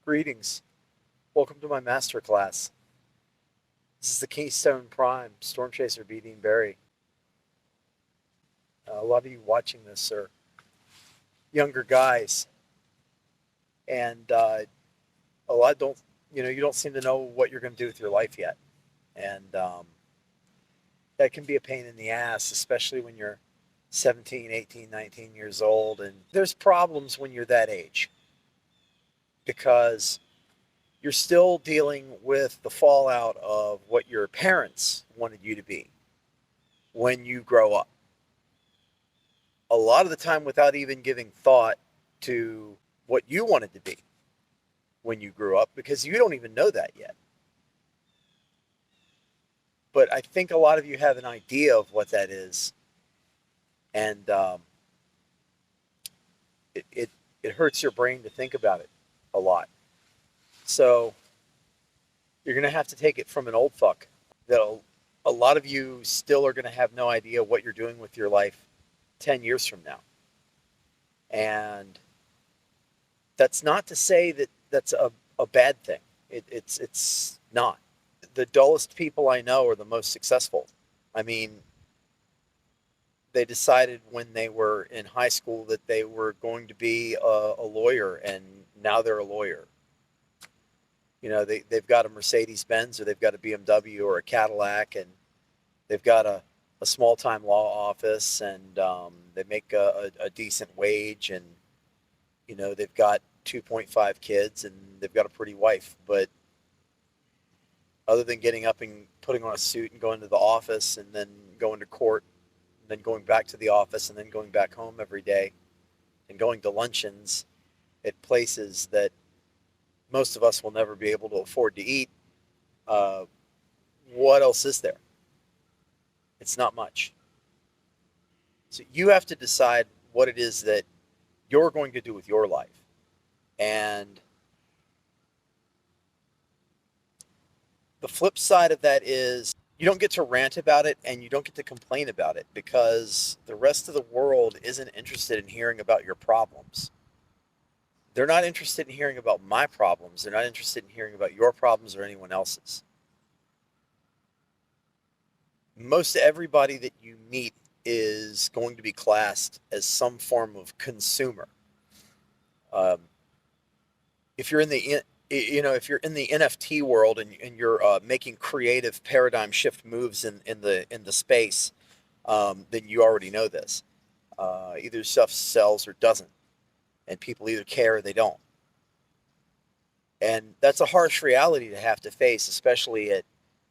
Greetings. Welcome to my masterclass. This is the Keystone Prime, Storm Chaser B. Dean Barry. A lot of you watching this are younger guys, and a lot don't, you don't seem to know what you're going to do with your life yet. And that can be a pain in the ass, especially when you're 17, 18, 19 years old. And there's problems when you're that age because you're still dealing with the fallout of what your parents wanted you to be when you grow up. A lot of the time without even giving thought to what you wanted to be when you grew up, because you don't even know that yet. But I think a lot of you have an idea of what that is, and it hurts your brain to think about it a lot. So you're going to have to take it from an old fuck. A lot of you still are going to have no idea what you're doing with your life 10 years from now. And that's not to say that that's a bad thing. It's not. The dullest people I know are the most successful. I mean, they decided when they were in high school that they were going to be a lawyer, and now they're a lawyer. They've got a Mercedes-Benz, or they've got a BMW or a Cadillac, and they've got a small-time law office, and they make a decent wage, and they've got 2.5 kids, and they've got a pretty wife. But other than getting up and putting on a suit and going to the office and then going to court and then going back to the office and then going back home every day and going to luncheons at places that most of us will never be able to afford to eat, what else is there? It's not much. So you have to decide what it is that you're going to do with your life. And the flip side of that is you don't get to rant about it, and you don't get to complain about it, because the rest of the world isn't interested in hearing about your problems. They're not interested in hearing about my problems. They're not interested in hearing about your problems or anyone else's. Most everybody that you meet is going to be classed as some form of consumer. If you're in the if you're in the NFT world, and you're making creative paradigm shift moves in the space, then you already know this. Either stuff sells or doesn't, and people either care or they don't. And that's a harsh reality to have to face, especially at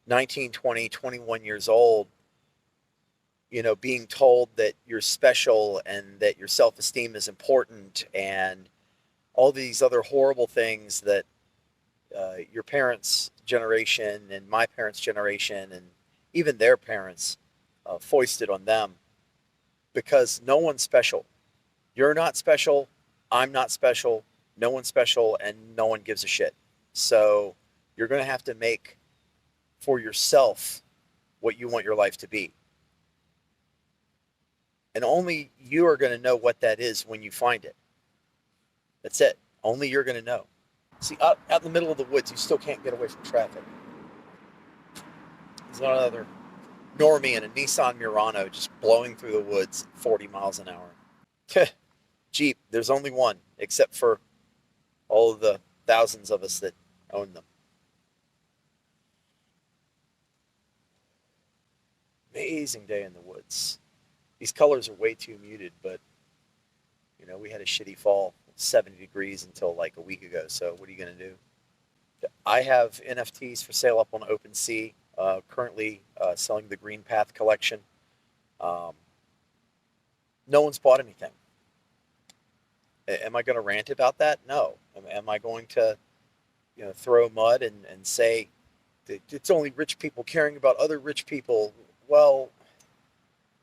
19, 20, 21 years old. Being told that you're special and that your self-esteem is important, and all these other horrible things that your parents' generation and my parents' generation and even their parents foisted on them, because no one's special. You're not special. I'm not special. No one's special, and no one gives a shit. So you're going to have to make for yourself what you want your life to be. And only you are going to know what that is when you find it. That's it. Only you're going to know. See, out in the middle of the woods, you still can't get away from traffic. There's another normie in a Nissan Murano just blowing through the woods at 40 miles an hour. Jeep, there's only one, except for all of the thousands of us that own them. Amazing day in the woods. These colors are way too muted, but we had a shitty fall, 70 degrees until like a week ago. So what are you going to do? I have NFTs for sale up on OpenSea, currently selling the Green Path collection. No one's bought anything. Am I going to rant about that? No. Am I going to throw mud and say that it's only rich people caring about other rich people? Well,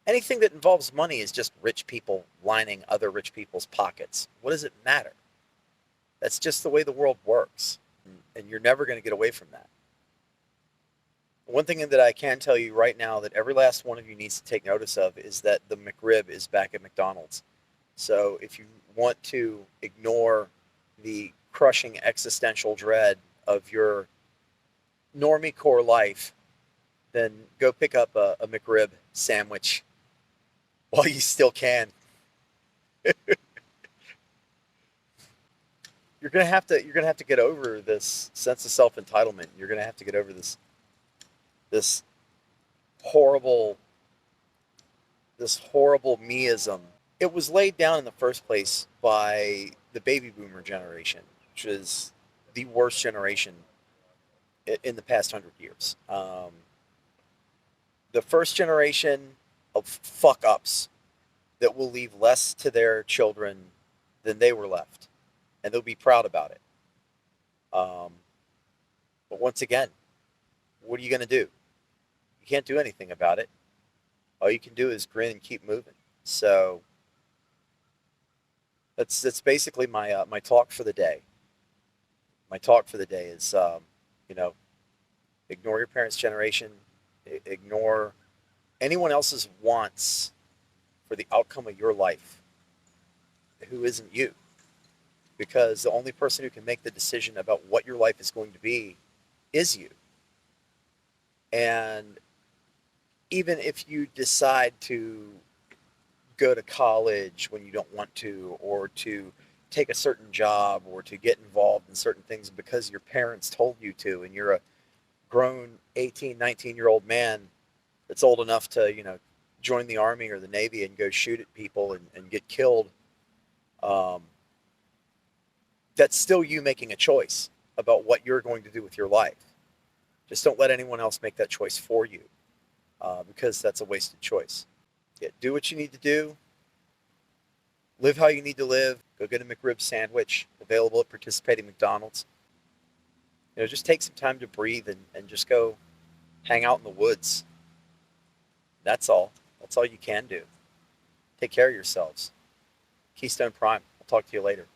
anything that involves money is just rich people lining other rich people's pockets. What does it matter? That's just the way the world works, and you're never going to get away from that. One thing that I can tell you right now that every last one of you needs to take notice of is that the McRib is back at McDonald's. So if you want to ignore the crushing existential dread of your normie core life, then go pick up a McRib sandwich while you still can. You're gonna have to get over this sense of self entitlement. You're gonna have to get over this horrible this horrible meism. It was laid down in the first place by the baby boomer generation, which is the worst generation in the past 100 years. The first generation of fuck ups that will leave less to their children than they were left, and they'll be proud about it. Um, but once again, what are you going to do? You can't do anything about it. All you can do is grin and keep moving. So that's basically my talk for the day. My talk for the day is, you know, ignore your parents' generation, ignore anyone else's wants for the outcome of your life who isn't you. Because the only person who can make the decision about what your life is going to be is you. And even if you decide to go to college when you don't want to, or to take a certain job, or to get involved in certain things because your parents told you to, and you're a grown 18, 19-year-old man that's old enough to, join the army or the navy and go shoot at people and get killed, um, that's still you making a choice about what you're going to do with your life. Just don't let anyone else make that choice for you, because that's a wasted choice. Yeah, do what you need to do. Live how you need to live. Go get a McRib sandwich available at participating McDonald's. Just take some time to breathe and just go hang out in the woods. That's all. That's all you can do. Take care of yourselves. Keystone Prime. I'll talk to you later.